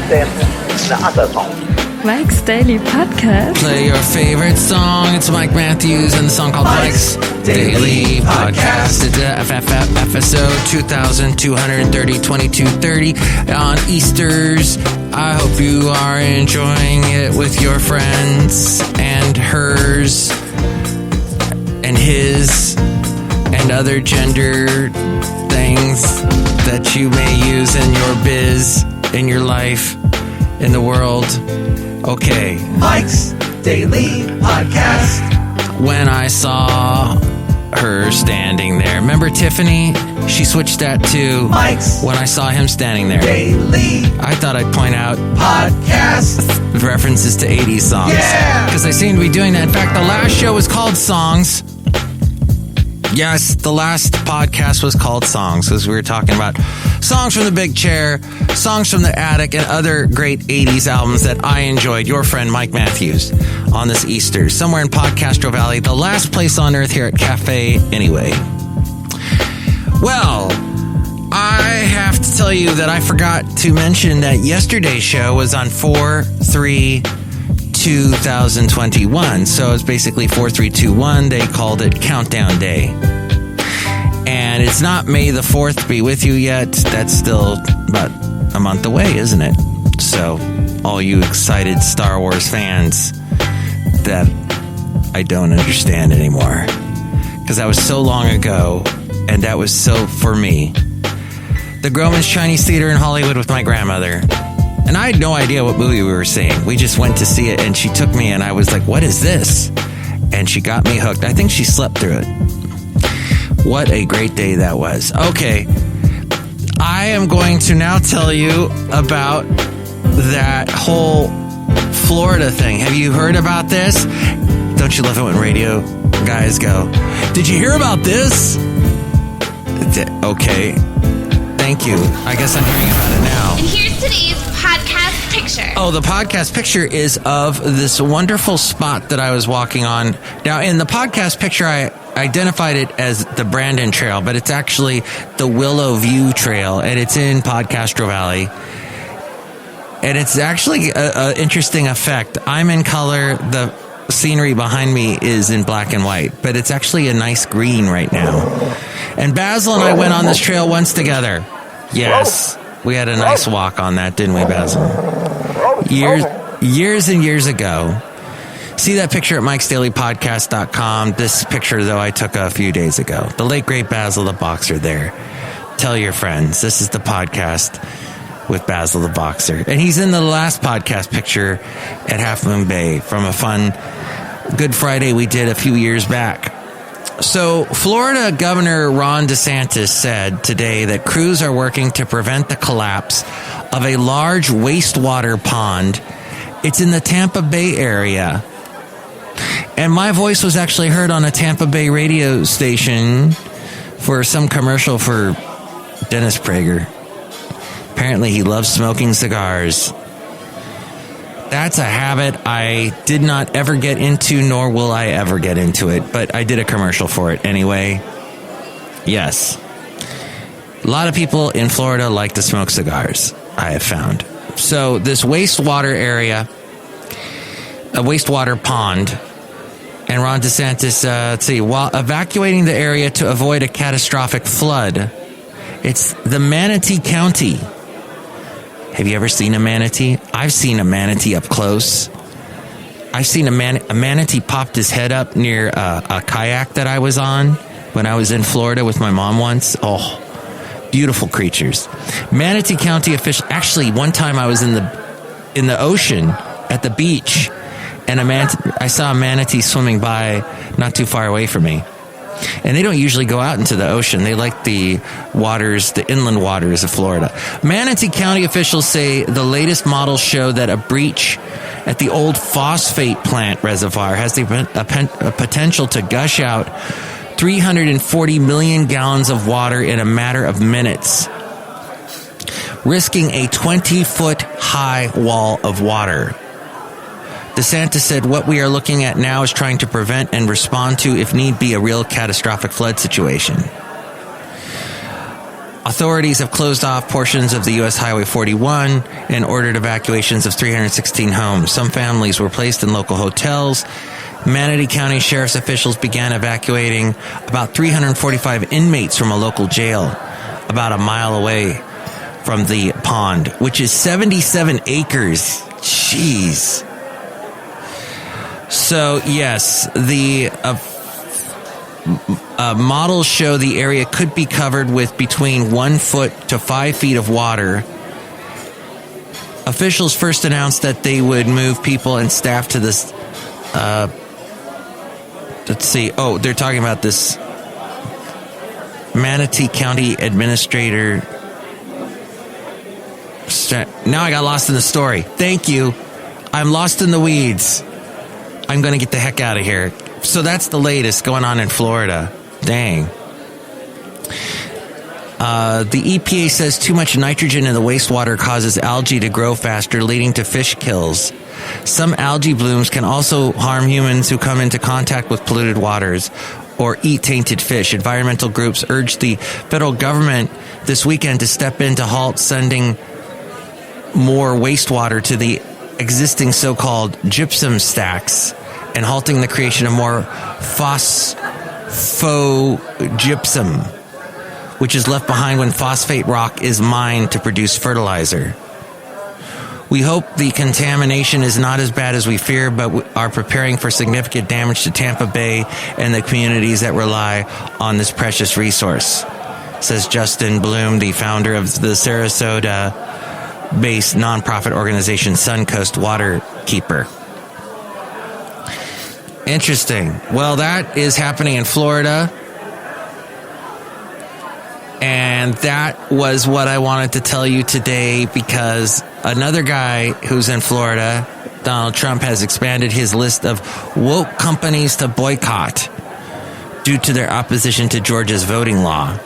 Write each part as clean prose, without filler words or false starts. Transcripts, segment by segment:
then the other song. Mike's Daily Podcast. Play your favorite song. It's Mike Matthews and the song called Mike's Daily Podcast. It's episode 2230 on Easters. I hope you are enjoying it with your friends and hers and his and other gender things that you may use in your biz, in your life, in the world. Okay. Mike's Daily Podcast. When I saw her standing there, remember Tiffany? She switched that to Mike's. When I saw him standing there. Daily. I thought I'd point out Podcast. references to 80s songs. Yeah. Because I seem to be doing that. In fact, the last show was called Songs. Yes, the last podcast was called Songs because we were talking about songs from the big chair, songs from the attic, and other great 80s albums that I enjoyed. Your friend Mike Matthews on this Easter, somewhere in Podcastro Valley, the last place on earth here at Cafe Anyway. Well, I have to tell you that I forgot to mention that yesterday's show was on 4/3/2021. So it's basically 4/3/2/1. They called it Countdown Day. And it's not May the 4th be with you yet. That's still about a month away, isn't it? So all you excited Star Wars fans that I don't understand anymore. Because that was so long ago, and that was so for me. The Groman's Chinese Theater in Hollywood with my grandmother. And I had no idea what movie we were seeing. We just went to see it, and she took me, and I was like, what is this? And she got me hooked. I think she slept through it. What a great day that was. Okay, I am going to now tell you about that whole Florida thing. Have you heard about this? Don't you love it when radio guys go, did you hear about this? Okay, thank you. I guess I'm hearing about it now. And here's today's podcast picture. Oh, the podcast picture is of this wonderful spot that I was walking on. Now, in the podcast picture, I identified it as the Brandon Trail, but it's actually the Willow View Trail, and it's in Podcastro Valley. And it's actually an interesting effect. I'm in color. The scenery behind me is in black and white, but it's actually a nice green right now. And Basil and I went on this trail once together. Yes. We had a nice walk on that, didn't we, Basil? Years and years ago. See that picture at MikesDailyPodcast.com. This picture, though, I took a few days ago. The late, great Basil the Boxer there. Tell your friends. This is the podcast with Basil the Boxer. And he's in the last podcast picture at Half Moon Bay from a fun Good Friday we did a few years back. So, Florida Governor Ron DeSantis said today that crews are working to prevent the collapse of a large wastewater pond. It's in the Tampa Bay area. And my voice was actually heard on a Tampa Bay radio station for some commercial for Dennis Prager. Apparently, he loves smoking cigars. That's a habit I did not ever get into, nor will I ever get into it. But I did a commercial for it anyway. Yes. A lot of people in Florida like to smoke cigars, I have found. So this wastewater area, a wastewater pond, and Ron DeSantis, let's see, while evacuating the area to avoid a catastrophic flood, it's the Manatee County. Have you ever seen a manatee? I've seen a manatee up close. I've seen a manatee popped his head up near a kayak that I was on when I was in Florida with my mom once. Oh, beautiful creatures. Manatee County official. Actually, one time I was in the ocean at the beach, and I saw a manatee swimming by not too far away from me. And they don't usually go out into the ocean. They like the waters, the inland waters of Florida. Manatee County officials say the latest models show that a breach at the old phosphate plant reservoir has a potential to gush out 340 million gallons of water in a matter of minutes, risking a 20-foot high wall of water. DeSantis said, what we are looking at now is trying to prevent and respond to, if need be, a real catastrophic flood situation. Authorities have closed off portions of the U.S. Highway 41 and ordered evacuations of 316 homes. Some families were placed in local hotels. Manatee County Sheriff's officials began evacuating about 345 inmates from a local jail about a mile away from the pond, which is 77 acres. Jeez. So, yes, the models show the area could be covered with between 1 foot to 5 feet of water. Officials first announced that they would move people and staff to this, let's see. Oh, they're talking about this Manatee County Administrator. Now I got lost in the story. Thank you. I'm lost in the weeds. I'm going to get the heck out of here. So that's the latest going on in Florida. Dang. The EPA says too much nitrogen in the wastewater causes algae to grow faster, leading to fish kills. Some algae blooms can also harm humans who come into contact with polluted waters or eat tainted fish. Environmental groups urged the federal government this weekend to step in to halt sending more wastewater to the existing so-called gypsum stacks and halting the creation of more phosphogypsum, which is left behind when phosphate rock is mined to produce fertilizer. We hope the contamination is not as bad as we fear, but we are preparing for significant damage to Tampa Bay and the communities that rely on this precious resource, says Justin Bloom, the founder of the Sarasota-based nonprofit organization Suncoast Waterkeeper. Interesting. Well, that is happening in Florida. And that was what I wanted to tell you today, because another guy who's in Florida, Donald Trump, has expanded his list of woke companies to boycott due to their opposition to Georgia's voting law.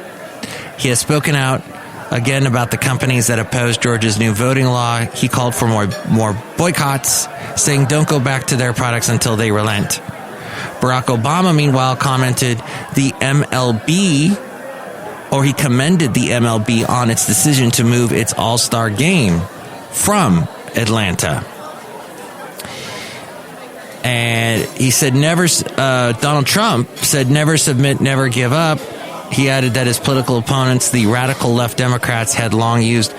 He has spoken out again about the companies that oppose Georgia's new voting law. He called for more boycotts, saying don't go back to their products until they relent. Barack Obama, meanwhile, commented he commended the MLB on its decision to move its All-Star game from Atlanta. And he said Donald Trump said never submit, never give up. He added that his political opponents, the radical left Democrats, had long used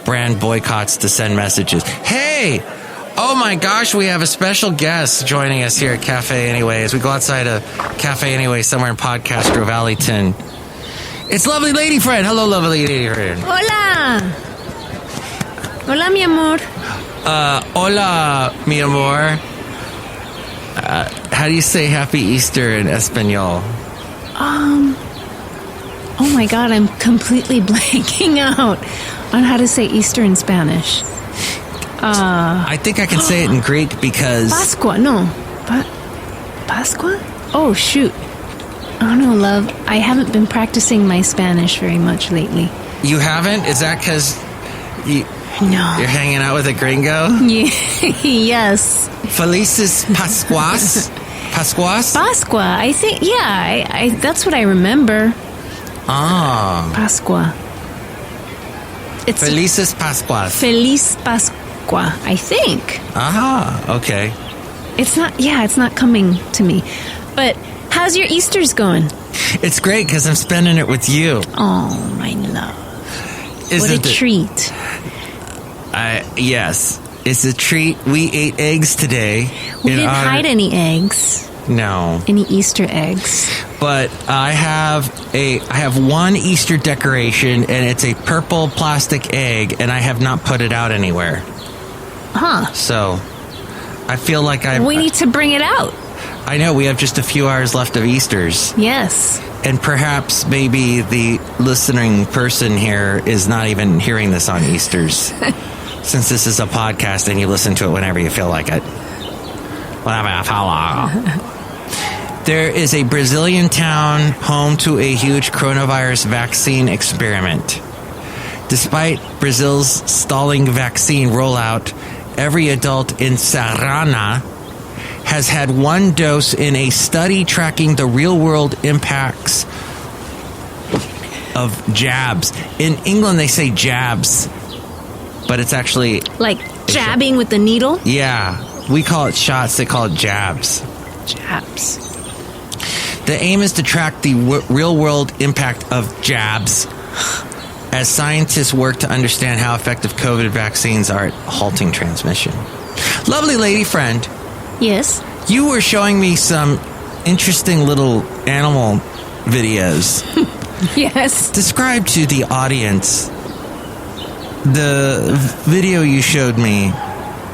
brand boycotts to send messages. Hey! Oh my gosh, we have a special guest joining us here at Cafe Anyway as we go outside a Cafe Anyway somewhere in Podcastro Valleyton. It's lovely lady friend. Hello, lovely lady friend. Hola. Hola, mi amor. Hola, mi amor. How do you say Happy Easter in Espanol? Oh my God, I'm completely blanking out on how to say Easter in Spanish. I think I can say it in Greek because... Pascua, no. Pascua? Oh, shoot. Oh, no, love. I haven't been practicing my Spanish very much lately. You haven't? Is that because you're hanging out with a gringo? Yes. Felices Pascuas? Pascuas? Pascua. I think, yeah, I that's what I remember. Ah. Pascua. It's Felices Pascuas. Feliz Pascua, I think. Ah, okay. It's not coming to me. But how's your Easter's going? It's great because I'm spending it with you. Oh, my love. What a treat. Yes, it's a treat. We ate eggs today. We didn't hide any eggs. No. Any Easter eggs. But I have one Easter decoration, and it's a purple plastic egg, and I have not put it out anywhere. Huh. So I feel like we need to bring it out. I know, we have just a few hours left of Easters. Yes. And perhaps maybe the listening person here is not even hearing this on Easters. Since this is a podcast and you listen to it whenever you feel like it. There is a Brazilian town home to a huge coronavirus vaccine experiment. Despite Brazil's stalling vaccine rollout, every adult in Sarana has had one dose in a study tracking the real-world impacts of jabs. In England, they say jabs, but it's actually... Like jabbing with the needle? Yeah. We call it shots. They call it jabs. Jabs. The aim is to track the real-world impact of jabs as scientists work to understand how effective COVID vaccines are at halting transmission. Lovely lady friend, Yes. you were showing me some interesting little animal videos. Yes. Describe to the audience the video you showed me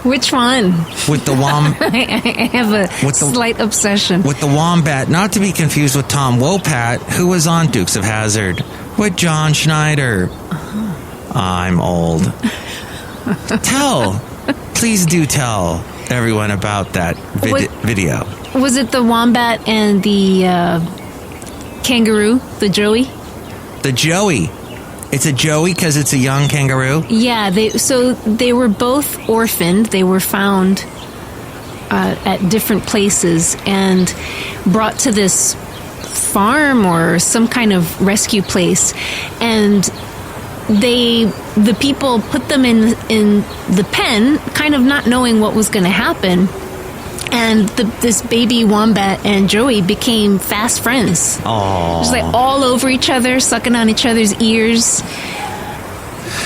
Which one? with the I have a slight obsession. with the wombat, not to be confused with Tom Wopat, who was on Dukes of Hazzard with John Schneider. I'm old. Please do tell everyone about that video. Was it the wombat and the kangaroo, the joey? The Joey. It's a Joey because it's a young kangaroo. Yeah, they were both orphaned. They were found at different places and brought to this farm or some kind of rescue place, and the people put them in the pen, kind of not knowing what was going to happen. And this baby wombat and Joey became fast friends. Aww. Just like all over each other, sucking on each other's ears,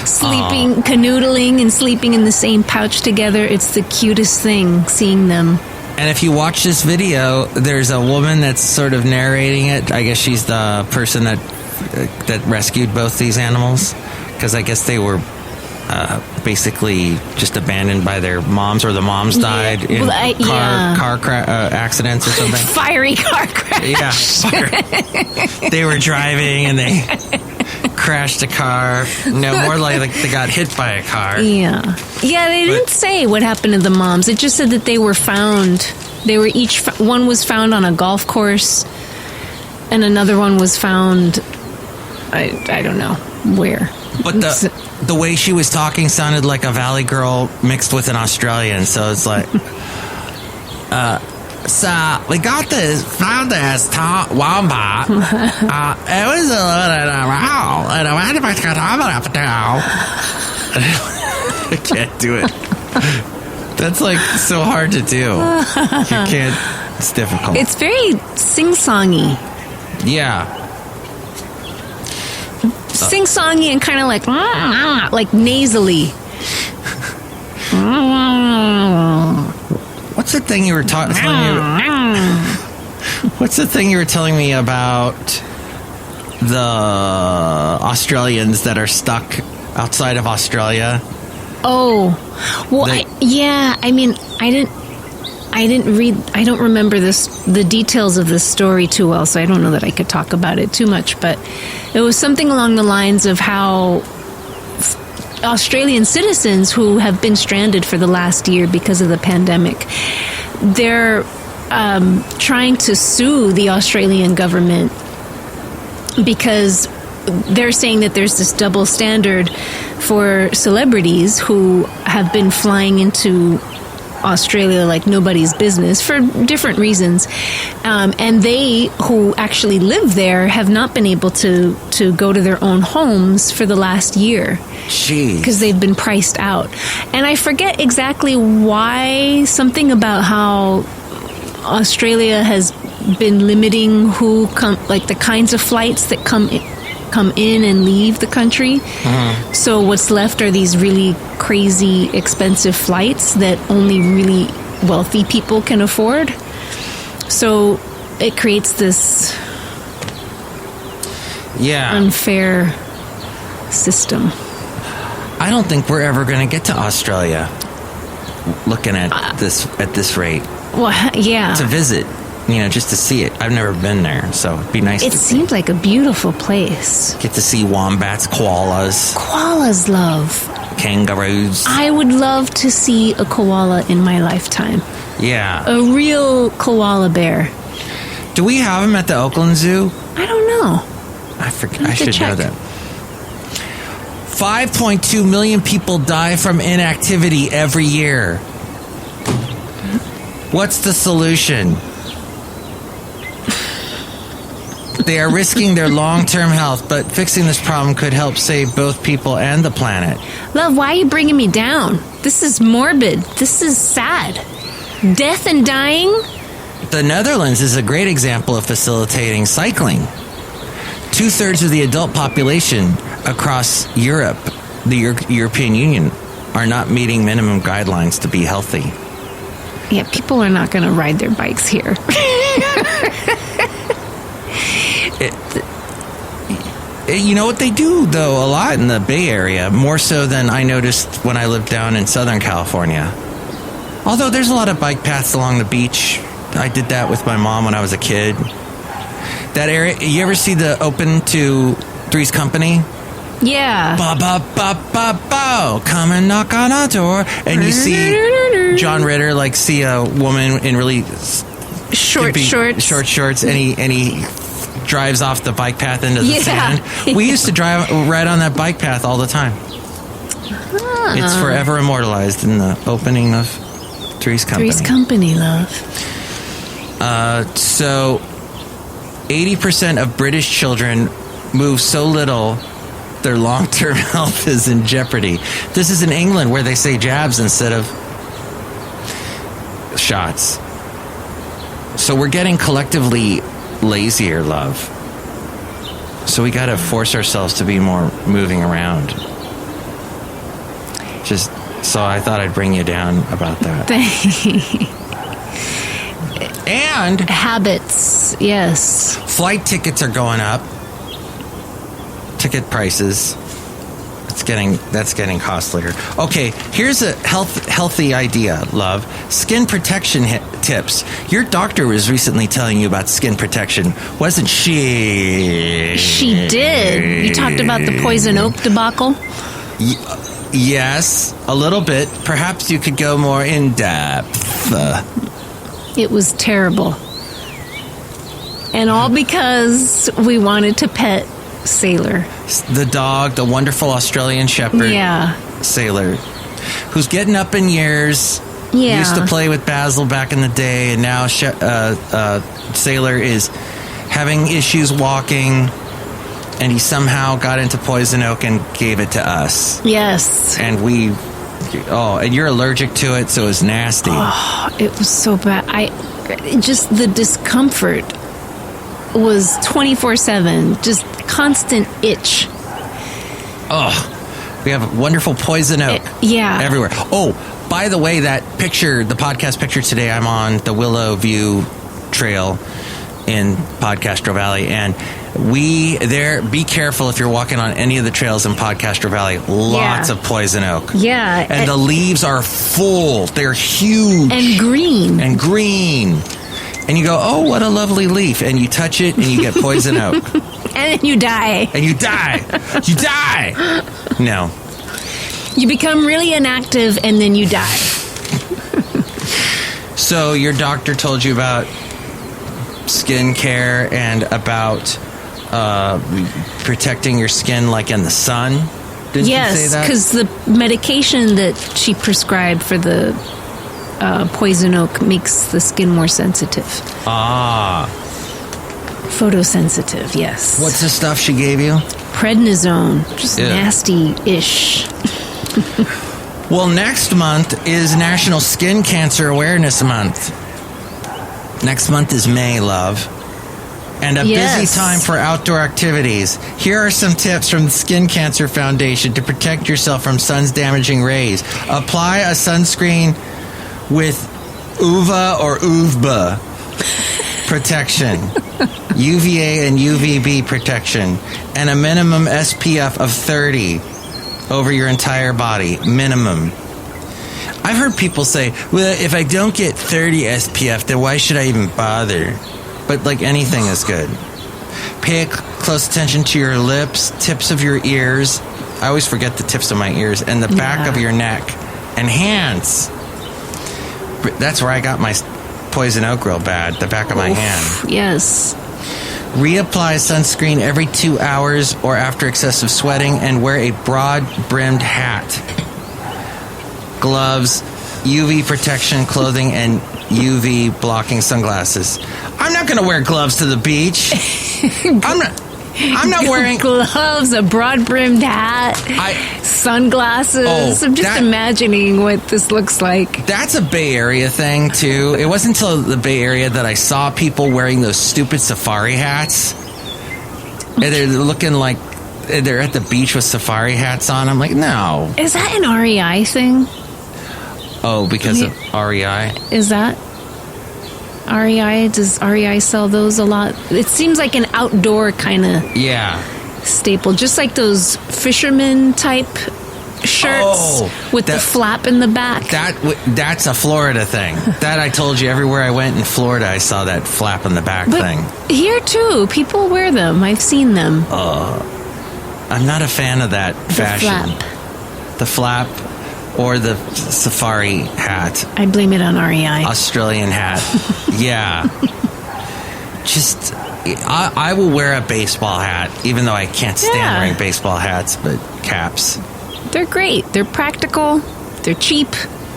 sleeping, canoodling, and sleeping in the same pouch together. It's the cutest thing, seeing them. And if you watch this video, there's a woman that's sort of narrating it. I guess she's the person that rescued both these animals, because I guess they were basically just abandoned by their moms, or the moms died in car accidents or something. Fiery car crash. Yeah, they were driving and they crashed a car. No, more like they got hit by a car. Yeah. Yeah, they didn't say what happened to the moms. It just said that they were found. They were one was found on a golf course, and another one was found, I don't know where. But the way she was talking sounded like a Valley girl mixed with an Australian. So it's like, so we found this wombat. It was a little around, and I went to get up now. I can't do it. That's like so hard to do. You can't. It's difficult. It's very sing-songy. Yeah. Sing-songy and kind of like nasally. What's the thing you were telling me? What's the thing you were telling me about the Australians that are stuck outside of Australia? Oh, well, I don't remember the details of this story too well, so I don't know that I could talk about it too much, but it was something along the lines of how Australian citizens who have been stranded for the last year because of the pandemic, they're trying to sue the Australian government because they're saying that there's this double standard for celebrities who have been flying into Australia like nobody's business for different reasons, and they who actually live there have not been able to go to their own homes for the last year. Jeez. Because they've been priced out. And I forget exactly why, something about how Australia has been limiting the kinds of flights that come in and leave the country. Mm-hmm. So what's left are these really crazy expensive flights that only really wealthy people can afford. So it creates this unfair system. I don't think we're ever going to get to Australia looking at this rate. Well, yeah. To visit. Just to see it. I've never been there, so it'd be nice It seems like a beautiful place. Get to see wombats, koalas. Koalas, love. Kangaroos. I would love to see a koala in my lifetime. Yeah. A real koala bear. Do we have them at the Oakland Zoo? I don't know. I should know that. 5.2 million people die from inactivity every year. What's the solution? They are risking their long-term health, but fixing this problem could help save both people and the planet. Love, why are you bringing me down? This is morbid. This is sad. Death and dying? The Netherlands is a great example of facilitating cycling. 2/3 of the adult population across Europe, the European Union, are not meeting minimum guidelines to be healthy. Yeah, people are not going to ride their bikes here. You know what they do, though, a lot in the Bay Area, more so than I noticed when I lived down in Southern California. Although there's a lot of bike paths along the beach. I did that with my mom when I was a kid. That area, you ever see the Open to Three's Company? Yeah. Ba ba ba ba ba. Come and knock on our door, and you see John Ritter see a woman in really short shorts, and he drives off the bike path into the sand. We used to ride on that bike path all the time. It's forever immortalized in the opening of Three's Company. Three's Company, love. So 80% of British children move so little, their long-term health is in jeopardy. This is in England, where they say jabs instead of shots. So we're getting collectively lazier, love. So we got to force ourselves to be more moving around. So I thought I'd bring you down about that. And habits, yes. Flight tickets are going up. Ticket prices. That's getting costlier. Okay, here's a healthy idea, love. Skin protection tips. Your doctor was recently telling you about skin protection, wasn't she? She did. You talked about the poison oak debacle? Yes, a little bit. Perhaps you could go more in depth. It was terrible. And all because we wanted to pet Sailor. The dog, the wonderful Australian Shepherd. Yeah. Sailor. Who's getting up in years. Yeah. Used to play with Basil back in the day, and now Sailor is having issues walking, and he somehow got into poison oak and gave it to us. Yes. And and you're allergic to it, so it's nasty. Oh, it was so bad. Just the discomfort was 24/7, just constant itch. Oh, we have wonderful poison oak. Everywhere. Oh, by the way, that picture, the podcast picture today, I'm on the Willow View Trail in Podcastro Valley, and be careful if you're walking on any of the trails in Podcastro Valley. Lots of poison oak. Yeah. And the leaves are full. They're huge. And green. And you go, oh, what a lovely leaf. And you touch it and you get poison oak. And then you die. You die. No. You become really inactive and then you die. So your doctor told you about skin care and about protecting your skin in the sun? Did she say that? Because the medication that she prescribed for the poison oak makes the skin more sensitive. Photosensitive, yes. What's the stuff she gave you? Prednisone. Just nasty-ish. Well, next month is National Skin Cancer Awareness Month. Next month is May, love. And a busy time for outdoor activities. Here are some tips from the Skin Cancer Foundation to protect yourself from sun's damaging rays. Apply a sunscreen with UVA or UVB protection, UVA and UVB protection, and a minimum SPF of 30 over your entire body. Minimum. I've heard people say, well, if I don't get 30 SPF, then why should I even bother? But anything is good. Pay close attention to your lips, tips of your ears. I always forget the tips of my ears, and the back of your neck, and hands. That's where I got my poison oak real bad, the back of my hand. Yes. Reapply sunscreen every 2 hours or after excessive sweating, and wear a broad-brimmed hat. Gloves, UV protection clothing, and UV blocking sunglasses. I'm not going to wear gloves to the beach. I'm not wearing gloves, a broad-brimmed hat, sunglasses. I'm just imagining what this looks like. That's a Bay Area thing, too. It wasn't until the Bay Area that I saw people wearing those stupid safari hats. And they're looking like they're at the beach with safari hats on. I'm like, no. Is that an REI thing? Oh, because of REI? Is that REI? Does REI sell those a lot? It seems like an outdoor kind of staple. Just like those fisherman type shirts with the flap in the back. That's a Florida thing. That I told you, everywhere I went in Florida, I saw that flap in the back thing. Here too, people wear them. I've seen them. I'm not a fan of that fashion. The flap or the safari hat. I blame it on REI. Australian hat. Yeah. Just, I will wear a baseball hat, even though I can't stand wearing baseball hats, but caps. They're great. They're practical. They're cheap.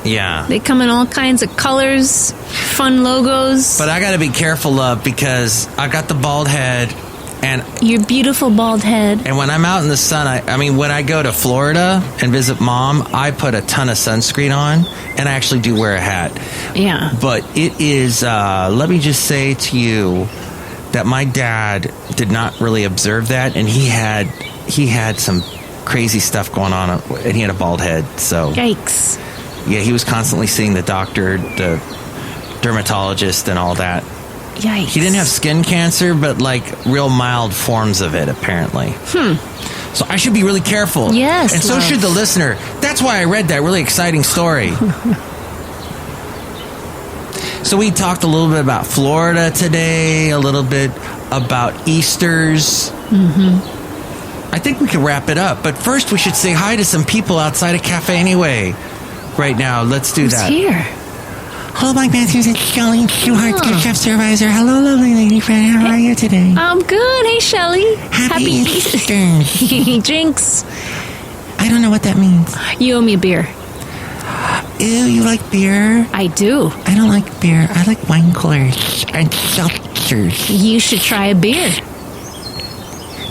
Yeah. They come in all kinds of colors, fun logos. But I got to be careful, love, because I got the bald head. And your beautiful bald head. And when I'm out in the sun, I mean, when I go to Florida and visit Mom, I put a ton of sunscreen on, and I actually do wear a hat. Yeah. But it is, let me just say to you that my dad did not really observe that, and he had some crazy stuff going on, and he had a bald head. So yikes. Yeah, he was constantly seeing the doctor, the dermatologist, and all that. Yikes. He didn't have skin cancer, but like real mild forms of it, apparently. So I should be really careful. Yes. And so should the listener. That's why I read that really exciting story. So we talked a little bit about Florida today, a little bit about Easters. I think we can wrap it up. But first, we should say hi to some people outside of Cafe Anyway right now. Let's do that. Who's here? Hello, Mike Matthews. It's Chely Shoehart, good chef supervisor. Hello, lovely lady friend. How are you today? I'm good. Hey, Chely. Happy Easter. Jinx. I don't know what that means. You owe me a beer. Ew, you like beer? I do. I don't like beer. I like wine coolers and seltzers. You should try a beer.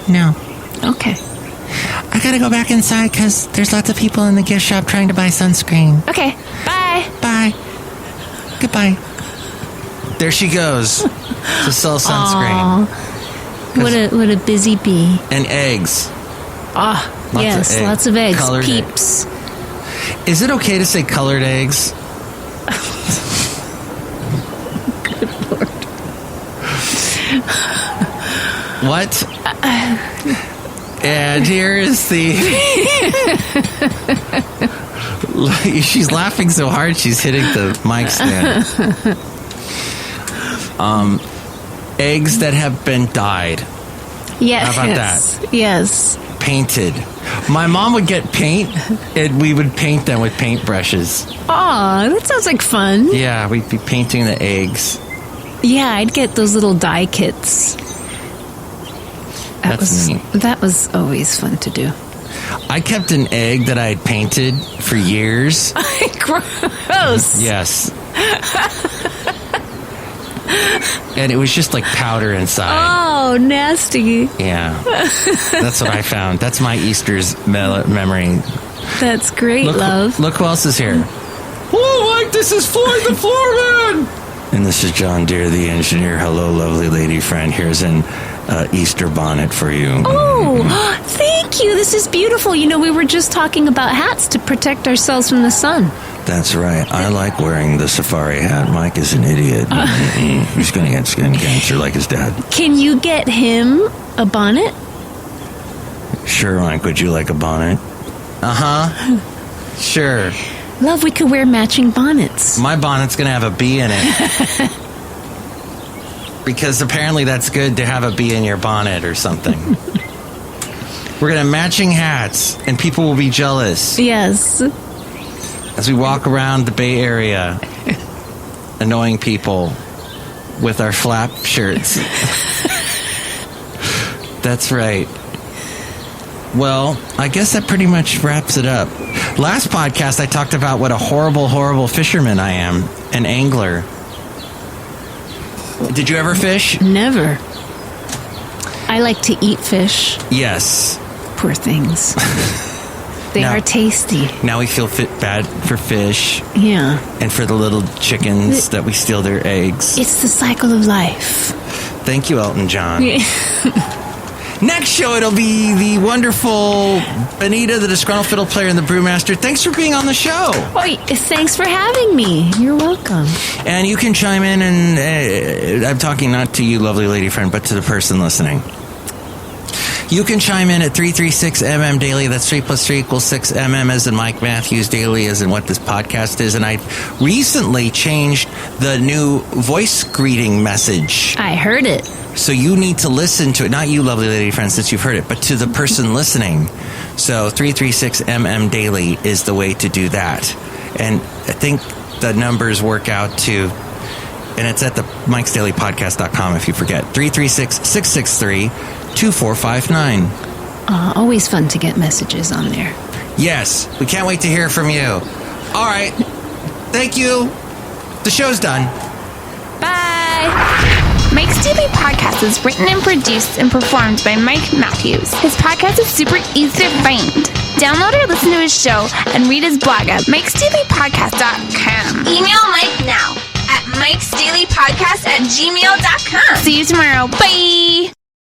No. Okay. I gotta go back inside because there's lots of people in the gift shop trying to buy sunscreen. Okay. Bye. Bye. Goodbye. There she goes to sell sunscreen. What a busy bee. And eggs. Lots of eggs. Colored Peeps. Is it okay to say colored eggs? Good Lord. What? And here is the... She's laughing so hard she's hitting the mic stand. Eggs that have been dyed. Yes. How about that? Yes. Painted. My mom would get paint, and we would paint them with paintbrushes. Aw, that sounds like fun. Yeah, we'd be painting the eggs. Yeah, I'd get those little dye kits. That's neat. That was always fun to do. I kept an egg that I had painted for years. Gross. Yes. And it was just like powder inside. Oh, nasty. Yeah. That's what I found. That's my Easter's memory. That's great, love. Look who else is here. Hello, Mike. This is Floyd the Floorman. And this is John Deere, the engineer. Hello, lovely lady friend. Here's an Easter bonnet for you. Oh, thank you. This is beautiful. You know, we were just talking about hats to protect ourselves from the sun. That's right. I like wearing the safari hat. Mike is an idiot. He's going to get skin cancer like his dad. Can you get him a bonnet? Sure, Mike. Would you like a bonnet? Uh-huh. Sure. Love, we could wear matching bonnets. My bonnet's going to have a bee in it. Because apparently that's good to have a bee in your bonnet or something. We're going to have matching hats, and people will be jealous. Yes. As we walk around the Bay Area, annoying people with our flap shirts. That's right. Well, I guess that pretty much wraps it up. Last podcast, I talked about what a horrible, horrible fisherman I am, an angler. Did you ever fish? Never. I like to eat fish. Yes. Poor things. They Now- are tasty. Now we feel bad for fish Yeah. and for the little chickens that we steal their eggs. It's the cycle of life. Thank you, Elton John. Next show, it'll be the wonderful Benita, the Disgruntled Fiddle Player, and the Brewmaster. Thanks for being on the show. Oh, thanks for having me. You're welcome. And you can chime in, and I'm talking not to you, lovely lady friend, but to the person listening. You can chime in at 336MM Daily. That's 3 plus 3 equals 6. MM as in Mike, Matthews, Daily as in what this podcast is. And I recently changed the new voice greeting message. I heard it. So you need to listen to it. Not you, lovely lady friends, since you've heard it, but to the person listening. So 336MM Daily is the way to do that. And I think the numbers work out to... And it's at the MikesDailyPodcast.com if you forget. 336-663-2459. Always fun to get messages on there. Yes, we can't wait to hear from you. All right. Thank you. The show's done. Bye. Mike's Daily Podcast is written and produced and performed by Mike Matthews. His podcast is super easy to find. Download or listen to his show and read his blog at MikesDailyPodcast.com. Email Mike now at MikesDailyPodcast@gmail.com. See you tomorrow. Bye!